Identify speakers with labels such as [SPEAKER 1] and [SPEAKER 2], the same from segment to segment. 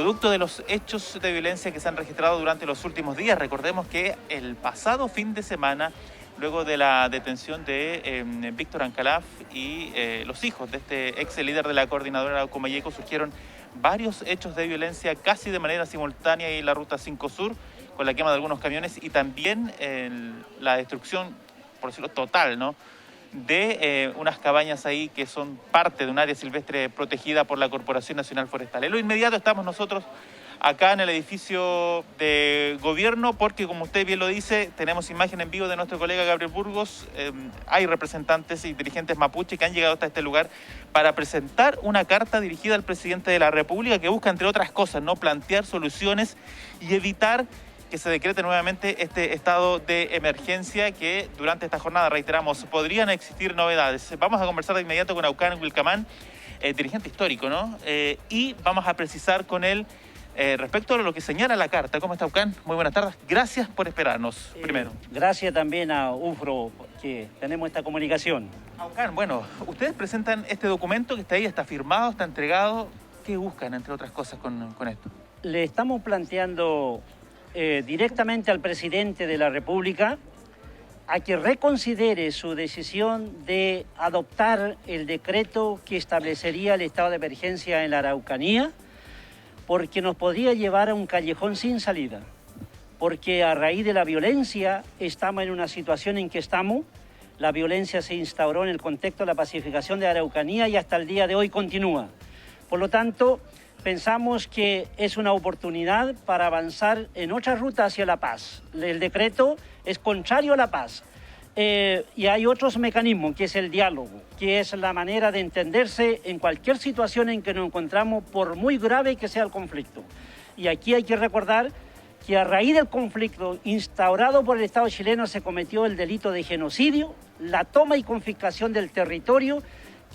[SPEAKER 1] producto de los hechos de violencia que se han registrado durante los últimos días. Recordemos que el pasado fin de semana, luego de la detención de Víctor Ancalaf y los hijos de este ex líder de la coordinadora Comayeco, surgieron varios hechos de violencia casi de manera simultánea en la Ruta 5 Sur, con la quema de algunos camiones y también la destrucción, por decirlo total, ¿no?, de unas cabañas ahí que son parte de un área silvestre protegida por la Corporación Nacional Forestal. En lo inmediato estamos nosotros acá en el edificio de gobierno porque, como usted bien lo dice, tenemos imagen en vivo de nuestro colega Gabriel Burgos. Hay representantes y dirigentes mapuche que han llegado hasta este lugar para presentar una carta dirigida al presidente de la República que busca, entre otras cosas, no plantear soluciones y evitar que se decrete nuevamente este estado de emergencia, que durante esta jornada, reiteramos, podrían existir novedades. Vamos a conversar de inmediato con Aucán Wilcamán, dirigente histórico, ¿no? Y vamos a precisar con él respecto a lo que señala la carta. ¿Cómo está, Aucán? Muy buenas tardes. Gracias por esperarnos, primero.
[SPEAKER 2] Gracias también a UFRO, que tenemos esta comunicación.
[SPEAKER 1] Aucán, bueno, ustedes presentan este documento que está ahí, está firmado, está entregado. ¿Qué buscan, entre otras cosas, con esto?
[SPEAKER 2] Le estamos planteando directamente al presidente de la República a que reconsidere su decisión de adoptar el decreto que establecería el estado de emergencia en la Araucanía, porque nos podría llevar a un callejón sin salida, porque a raíz de la violencia estamos en una situación en que estamos. La violencia se instauró en el contexto de la pacificación de la Araucanía y hasta el día de hoy continúa. Por lo tanto, pensamos que es una oportunidad para avanzar en otra ruta hacia la paz. El decreto es contrario a la paz. Y hay otros mecanismos, que es el diálogo, que es la manera de entenderse en cualquier situación en que nos encontramos, por muy grave que sea el conflicto. Y aquí hay que recordar que a raíz del conflicto instaurado por el Estado chileno se cometió el delito de genocidio, la toma y confiscación del territorio,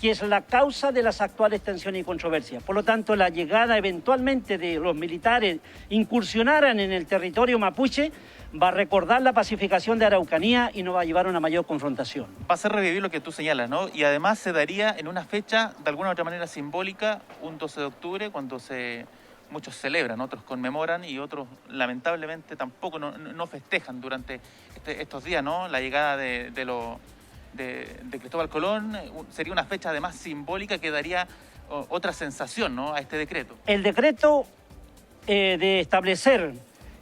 [SPEAKER 2] que es la causa de las actuales tensiones y controversias. Por lo tanto, la llegada eventualmente de los militares incursionaran en el territorio mapuche va a recordar la pacificación de Araucanía y nos va a llevar a una mayor confrontación.
[SPEAKER 1] Va a ser revivir lo que tú señalas, ¿no? Y además se daría en una fecha, de alguna u otra manera simbólica, un 12 de octubre, cuando muchos celebran, otros conmemoran y otros lamentablemente tampoco no festejan durante estos días, ¿no? La llegada de Cristóbal Colón. Sería una fecha además simbólica que daría otra sensación, ¿no?, a este decreto.
[SPEAKER 2] El decreto de establecer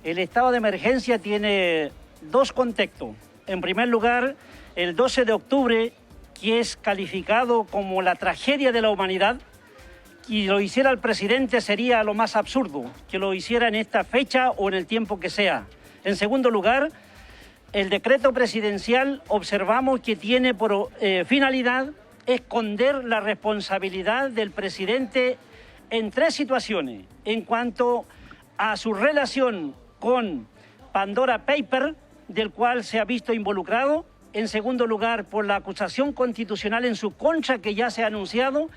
[SPEAKER 2] el estado de emergencia tiene dos contextos. En primer lugar, el 12 de octubre, que es calificado como la tragedia de la humanidad, y lo hiciera el presidente sería lo más absurdo, que lo hiciera en esta fecha o en el tiempo que sea. En segundo lugar, el decreto presidencial observamos que tiene por finalidad esconder la responsabilidad del presidente en tres situaciones. En cuanto a su relación con Pandora Paper, del cual se ha visto involucrado. En segundo lugar, por la acusación constitucional en su contra que ya se ha anunciado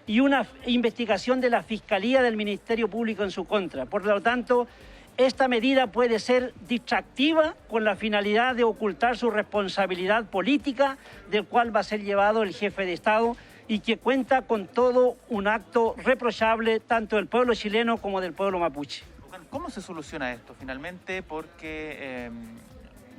[SPEAKER 2] y una investigación de la Fiscalía del Ministerio Público en su contra. Por lo tanto, esta medida puede ser distractiva con la finalidad de ocultar su responsabilidad política, del cual va a ser llevado el jefe de Estado y que cuenta con todo un acto reprochable tanto del pueblo chileno como del pueblo mapuche.
[SPEAKER 1] ¿Cómo se soluciona esto finalmente? Porque,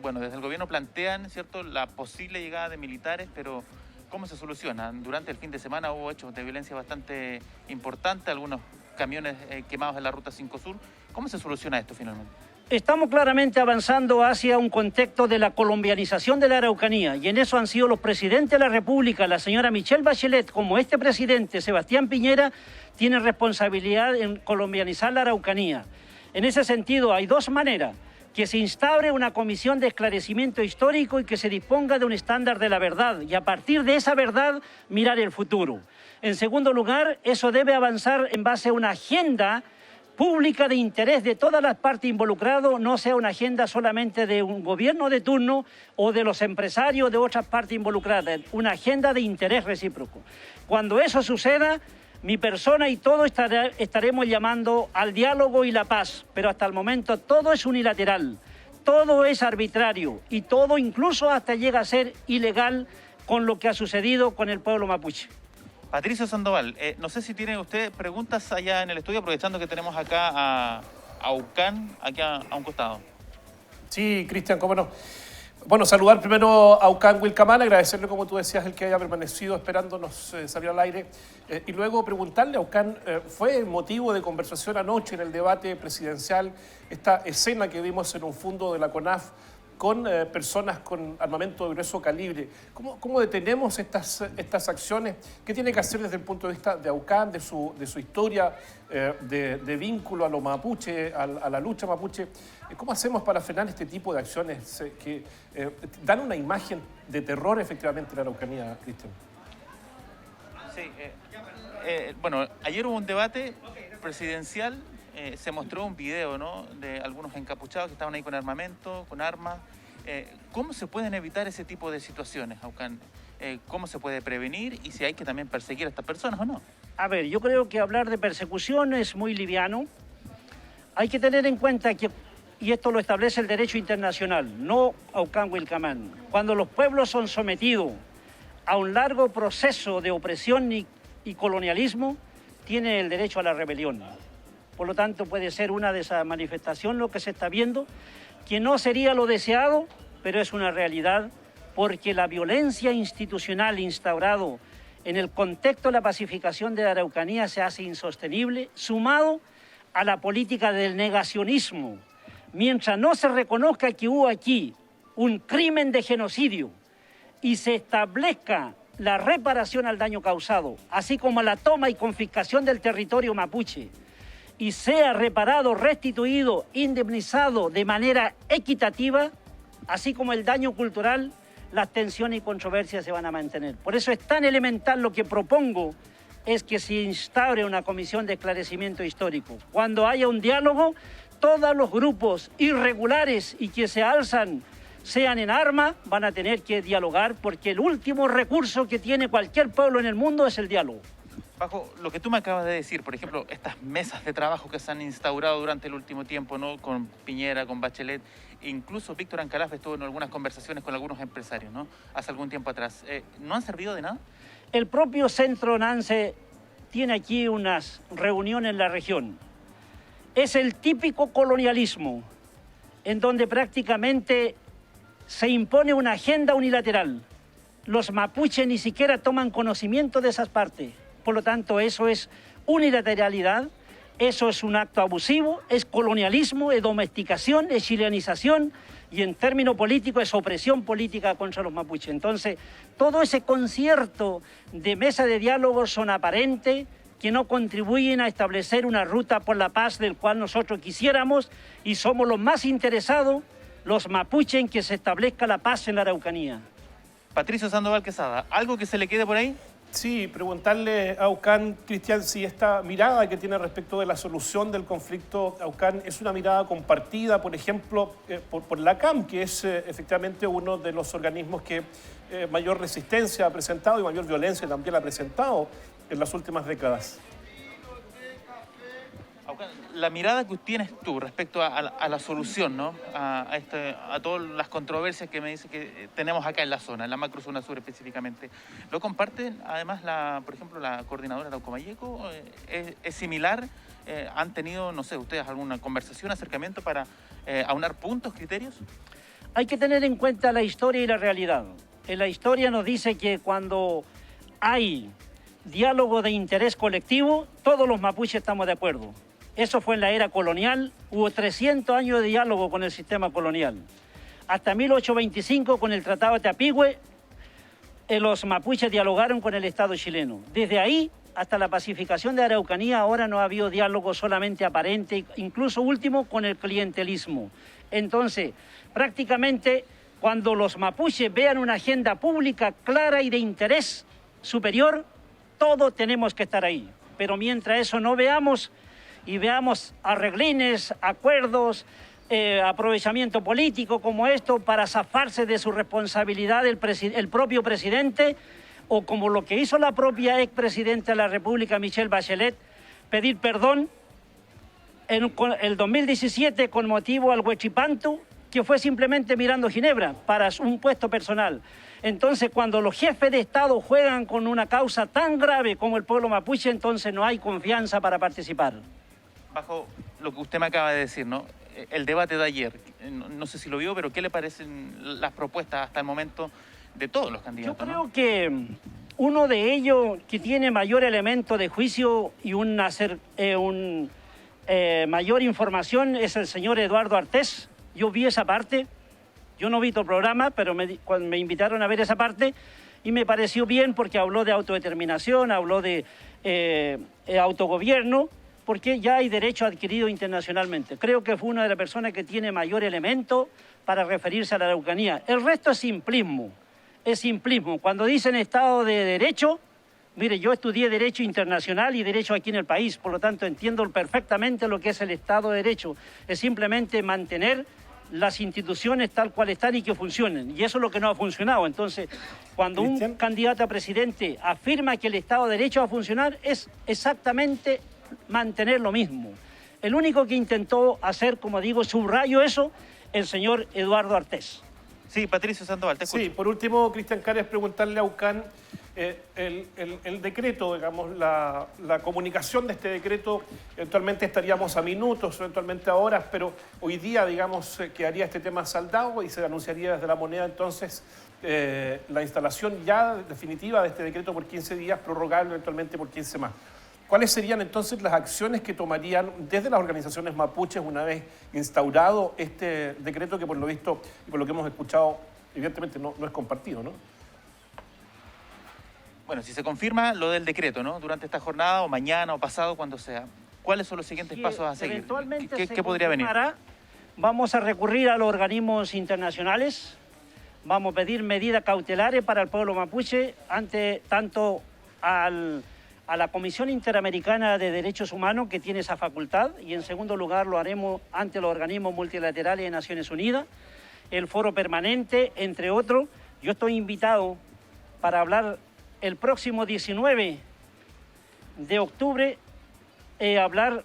[SPEAKER 1] bueno, desde el gobierno plantean, ¿cierto?, la posible llegada de militares, pero ¿cómo se soluciona? Durante el fin de semana hubo hechos de violencia bastante importantes, algunos camiones quemados en la Ruta 5 Sur. ¿Cómo se soluciona esto finalmente?
[SPEAKER 2] Estamos claramente avanzando hacia un contexto de la colombianización de la Araucanía, y en eso han sido los presidentes de la República, la señora Michelle Bachelet, como este presidente, Sebastián Piñera, tiene responsabilidad en colombianizar la Araucanía. En ese sentido, hay dos maneras: que se instaure una comisión de esclarecimiento histórico y que se disponga de un estándar de la verdad, y a partir de esa verdad mirar el futuro. En segundo lugar, eso debe avanzar en base a una agenda pública de interés de todas las partes involucradas, no sea una agenda solamente de un gobierno de turno o de los empresarios de otras partes involucradas, una agenda de interés recíproco. Cuando eso suceda, mi persona y todos estaremos llamando al diálogo y la paz, pero hasta el momento todo es unilateral, todo es arbitrario y todo incluso hasta llega a ser ilegal con lo que ha sucedido con el pueblo mapuche.
[SPEAKER 1] Patricio Sandoval, no sé si tiene usted preguntas allá en el estudio, aprovechando que tenemos acá a Aucán, aquí a un costado.
[SPEAKER 3] Sí, Cristian, cómo no. Bueno, saludar primero a Aucán Wilcamán, agradecerle, como tú decías, el que haya permanecido esperándonos salir al aire. Y luego preguntarle a Aucán, ¿fue motivo de conversación anoche en el debate presidencial esta escena que vimos en un fondo de la CONAF con personas con armamento de grueso calibre? ¿Cómo detenemos estas acciones? ¿Qué tiene que hacer desde el punto de vista de Aucán, de su historia, de vínculo a los mapuche, a la lucha mapuche? ¿Cómo hacemos para frenar este tipo de acciones que dan una imagen de terror efectivamente en la Araucanía, Cristian?
[SPEAKER 1] Sí, bueno, ayer hubo un debate presidencial. Se mostró un video, ¿no?, de algunos encapuchados que estaban ahí con armamento, con armas. ¿Cómo se pueden evitar ese tipo de situaciones, Aucán? ¿Cómo se puede prevenir y si hay que también perseguir a estas personas o no?
[SPEAKER 2] A ver, yo creo que hablar de persecución es muy liviano. Hay que tener en cuenta que, y esto lo establece el derecho internacional, no Aucán Wilcamán, cuando los pueblos son sometidos a un largo proceso de opresión y colonialismo, tienen el derecho a la rebelión. Por lo tanto, puede ser una de esas manifestaciones lo que se está viendo, que no sería lo deseado, pero es una realidad, porque la violencia institucional instaurada en el contexto de la pacificación de la Araucanía se hace insostenible, sumado a la política del negacionismo. Mientras no se reconozca que hubo aquí un crimen de genocidio y se establezca la reparación al daño causado, así como la toma y confiscación del territorio mapuche, y sea reparado, restituido, indemnizado de manera equitativa, así como el daño cultural, las tensiones y controversias se van a mantener. Por eso es tan elemental lo que propongo, es que se instaure una comisión de esclarecimiento histórico. Cuando haya un diálogo, todos los grupos irregulares y que se alzan, sean en armas, van a tener que dialogar, porque el último recurso que tiene cualquier pueblo en el mundo es el diálogo.
[SPEAKER 1] Bajo lo que tú me acabas de decir, por ejemplo, estas mesas de trabajo que se han instaurado durante el último tiempo, ¿no?, con Piñera, con Bachelet, incluso Víctor Ancalaf estuvo en algunas conversaciones con algunos empresarios, ¿no?, hace algún tiempo atrás. ¿No han servido de nada?
[SPEAKER 2] El propio Centro NANCE tiene aquí unas reuniones en la región. Es el típico colonialismo, en donde prácticamente se impone una agenda unilateral. Los mapuches ni siquiera toman conocimiento de esas partes. Por lo tanto, eso es unilateralidad, eso es un acto abusivo, es colonialismo, es domesticación, es chilenización y en términos políticos es opresión política contra los mapuches. Entonces, todo ese concierto de mesa de diálogo son aparentes, que no contribuyen a establecer una ruta por la paz del cual nosotros quisiéramos y somos los más interesados, los mapuches, en que se establezca la paz en la Araucanía.
[SPEAKER 1] Patricio Sandoval Quesada, ¿algo que se le quede por ahí?
[SPEAKER 3] Sí, preguntarle a Aucán, Cristian, si esta mirada que tiene respecto de la solución del conflicto, Aucán, es una mirada compartida, por ejemplo, por la CAM, que es efectivamente uno de los organismos que mayor resistencia ha presentado y mayor violencia también ha presentado en las últimas décadas.
[SPEAKER 1] Aucán, la mirada que tienes tú respecto a la solución, ¿no?, a todas las controversias que me dice que tenemos acá en la zona, en la macrozona sur específicamente, ¿lo comparten además, por ejemplo, la coordinadora Arauco Mayeco? ¿Es similar? ¿Han tenido, no sé, ustedes alguna conversación, acercamiento para aunar puntos, criterios?
[SPEAKER 2] Hay que tener en cuenta la historia y la realidad. En la historia nos dice que cuando hay diálogo de interés colectivo, todos los mapuches estamos de acuerdo. Eso fue en la era colonial, hubo 300 años de diálogo con el sistema colonial. Hasta 1825, con el Tratado de Teapigüe, los mapuches dialogaron con el Estado chileno. Desde ahí hasta la pacificación de Araucanía, ahora no ha habido diálogo solamente aparente, incluso último con el clientelismo. Entonces, prácticamente, cuando los mapuches vean una agenda pública clara y de interés superior, todos tenemos que estar ahí. Pero mientras eso no veamos, y veamos arreglines, acuerdos, aprovechamiento político como esto para zafarse de su responsabilidad el propio presidente, o como lo que hizo la propia expresidenta de la República, Michelle Bachelet, pedir perdón en el 2017 con motivo al Huechipantu, que fue simplemente mirando Ginebra para un puesto personal. Entonces, cuando los jefes de Estado juegan con una causa tan grave como el pueblo mapuche, entonces no hay confianza para participar.
[SPEAKER 1] Bajo lo que usted me acaba de decir, ¿no? El debate de ayer, no sé si lo vio, pero ¿qué le parecen las propuestas hasta el momento de todos los candidatos?
[SPEAKER 2] Yo creo que uno de ellos que tiene mayor elemento de juicio y mayor información es el señor Eduardo Artés. Yo vi esa parte, yo no vi todo el programa, pero cuando me invitaron a ver esa parte y me pareció bien porque habló de autodeterminación, habló de autogobierno, porque ya hay derecho adquirido internacionalmente. Creo que fue una de las personas que tiene mayor elemento para referirse a la Araucanía. El resto es simplismo, es simplismo. Cuando dicen Estado de Derecho, mire, yo estudié Derecho Internacional y Derecho aquí en el país, por lo tanto entiendo perfectamente lo que es el Estado de Derecho. Es simplemente mantener las instituciones tal cual están y que funcionen. Y eso es lo que no ha funcionado. Entonces, cuando un candidato a presidente afirma que el Estado de Derecho va a funcionar, es exactamente mantener lo mismo. El único que intentó hacer, como digo, subrayo eso, el señor Eduardo Artés.
[SPEAKER 1] Sí, Patricio Sandoval, te escucho.
[SPEAKER 3] Sí, por último, Cristian Cares, preguntarle a Aucán el decreto, digamos, la comunicación de este decreto, eventualmente estaríamos a minutos, eventualmente a horas, pero hoy día, digamos, quedaría este tema saldado y se anunciaría desde la moneda entonces la instalación ya definitiva de este decreto por 15 días, prorrogable eventualmente por 15 más. ¿Cuáles serían entonces las acciones que tomarían desde las organizaciones mapuches una vez instaurado este decreto que por lo visto y por lo que hemos escuchado evidentemente no es compartido, ¿no?
[SPEAKER 1] Bueno, si se confirma lo del decreto, ¿no? Durante esta jornada o mañana o pasado, cuando sea, ¿cuáles son los siguientes pasos a seguir?
[SPEAKER 2] Eventualmente
[SPEAKER 1] ¿Qué podría venir?
[SPEAKER 2] Vamos a recurrir a los organismos internacionales, vamos a pedir medidas cautelares para el pueblo mapuche ante tanto a la Comisión Interamericana de Derechos Humanos, que tiene esa facultad, y en segundo lugar lo haremos ante los organismos multilaterales de Naciones Unidas, el Foro Permanente, entre otros. Yo estoy invitado para hablar el próximo 19 de octubre, hablar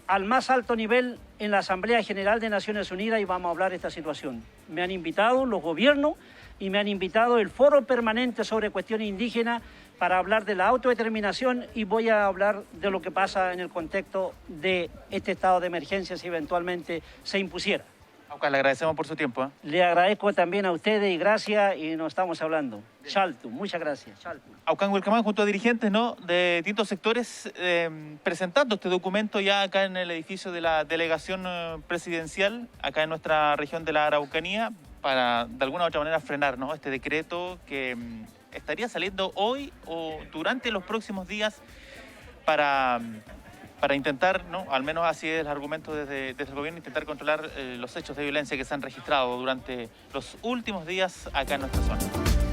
[SPEAKER 2] al más alto nivel en la Asamblea General de Naciones Unidas y vamos a hablar de esta situación. Me han invitado los gobiernos y me han invitado el Foro Permanente sobre Cuestiones Indígenas para hablar de la autodeterminación y voy a hablar de lo que pasa en el contexto de este estado de emergencia si eventualmente se impusiera.
[SPEAKER 1] Aucán, le agradecemos por su tiempo, ¿eh?
[SPEAKER 2] Le agradezco también a ustedes y gracias y nos estamos hablando. Chaltu, muchas gracias. Chaltu.
[SPEAKER 1] Aucán Huilcamán junto a dirigentes, ¿no?, de distintos sectores presentando este documento ya acá en el edificio de la delegación presidencial, acá en nuestra región de la Araucanía, para de alguna u otra manera frenar, ¿no?, este decreto que estaría saliendo hoy o durante los próximos días para intentar, ¿no?, al menos así es el argumento desde el gobierno, intentar controlar los hechos de violencia que se han registrado durante los últimos días acá en nuestra zona.